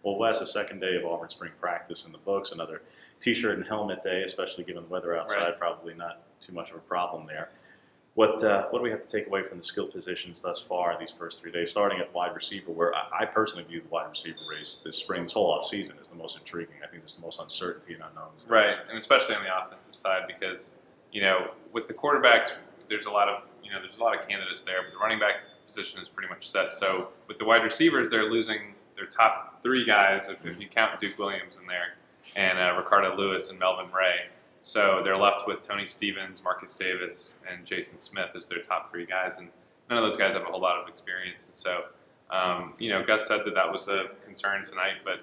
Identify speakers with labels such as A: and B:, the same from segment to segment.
A: Well, Wes, the second day of Auburn spring practice in the books, another T-shirt and helmet day, especially given the weather outside.
B: Right.
A: Probably not too much of a problem there. What do we have to take away from the skill positions thus far these first 3 days, starting at wide receiver, where I personally view the wide receiver race this spring, this whole offseason, as the most intriguing. I think there's the most uncertainty and unknowns there.
B: Right, and especially on the offensive side because, with the quarterbacks, there's a lot of candidates there, but the running back position is pretty much set. So with the wide receivers, they're losing their top three guys, if you count Duke Williams in there, and Ricardo Lewis and Melvin Ray. So they're left with Tony Stevens, Marcus Davis, and Jason Smith as their top three guys, and none of those guys have a whole lot of experience. And so, Gus said that was a concern tonight, but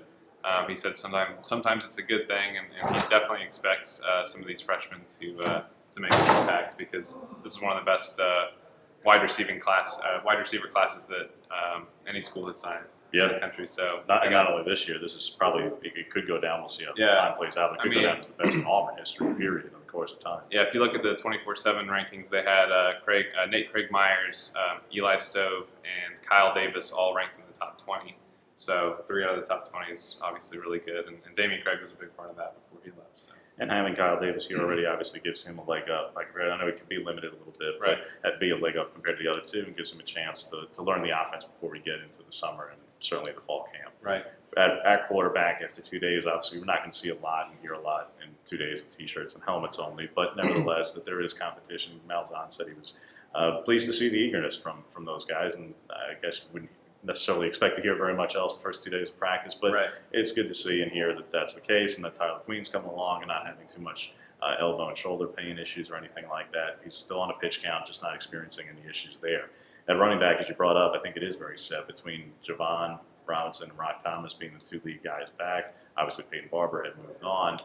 B: he said sometimes it's a good thing, and he definitely expects some of these freshmen to make an impact because this is one of the best wide receiver classes that any school has signed in the country. So
A: not only this year, this is probably it could go down. We'll see how time plays out. It could go down as the best in Auburn history, period, in the course of time.
B: Yeah, if you look at the 24/7 rankings, they had Nate Craig Myers, Eli Stove, and Kyle Davis all ranked in the top 20. So 3 out of the top 20 is obviously really good, and Damian Craig was a big part of that before he left. So.
A: And having Kyle Davis here already obviously gives him a leg up. I know he can be limited a little bit, but that'd be a leg up compared to the other two and gives him a chance to learn the offense before we get into the summer and certainly the fall camp.
B: Right.
A: At quarterback, after 2 days, obviously we're not going to see a lot and hear a lot in 2 days of T-shirts and helmets only, but nevertheless, that there is competition. Malzahn said he was pleased to see the eagerness from those guys, and I guess you wouldn't necessarily expect to hear very much else the first 2 days of practice, but it's good to see and hear that that's the case and that Tyler Queen's coming along and not having too much elbow and shoulder pain issues or anything like that. He's still on a pitch count, just not experiencing any issues there. At running back, as you brought up, I think it is very set between Javon Robinson and Rock Thomas being the two lead guys back. Obviously, Peyton Barber had moved on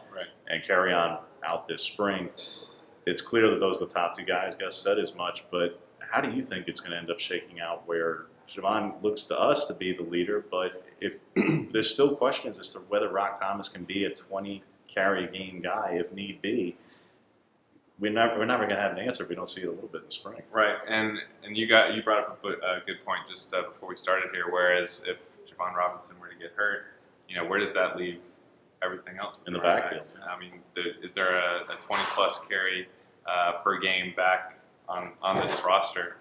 A: and carry on out this spring. It's clear that those are the top two guys. Gus said as much, but how do you think it's going to end up shaking out where Javon looks to us to be the leader, but if there's still questions as to whether Rock Thomas can be a 20 carry game guy if need be, we're never going to have an answer if we don't see it a little bit in the spring.
B: Right, and you brought up a good point just before we started here. Whereas if Javon Robinson were to get hurt, where does that leave everything else
A: in the backfield?
B: I mean, is there a 20-plus carry per game back on this roster?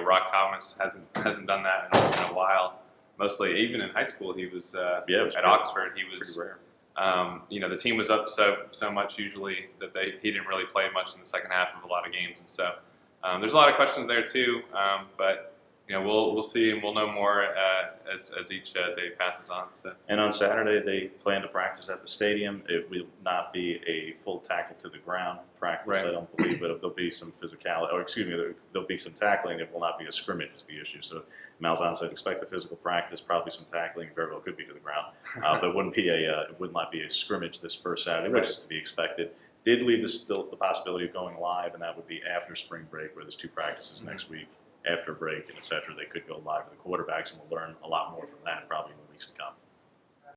B: Rock Thomas hasn't done that in a while. Mostly, even in high school, he was at Oxford. He was
A: pretty rare.
B: The team was up so much usually that he didn't really play much in the second half of a lot of games, and so there's a lot of questions there too. But we'll see and we'll know more as each day passes on. So.
A: And on Saturday they plan to practice at the stadium. It will not be a full tackle to the ground practice. I don't believe, but there'll be some physicality, or excuse me, there'll be some tackling. It will not be a scrimmage is the issue. So Malzahn said expect a physical practice, probably some tackling. Very well could be to the ground, but it would not be a scrimmage this first Saturday, which is to be expected. Did leave the possibility of going live, and that would be after spring break, where there's 2 practices next week. After break and et cetera, they could go live for the quarterbacks, and we'll learn a lot more from that probably in the weeks to come.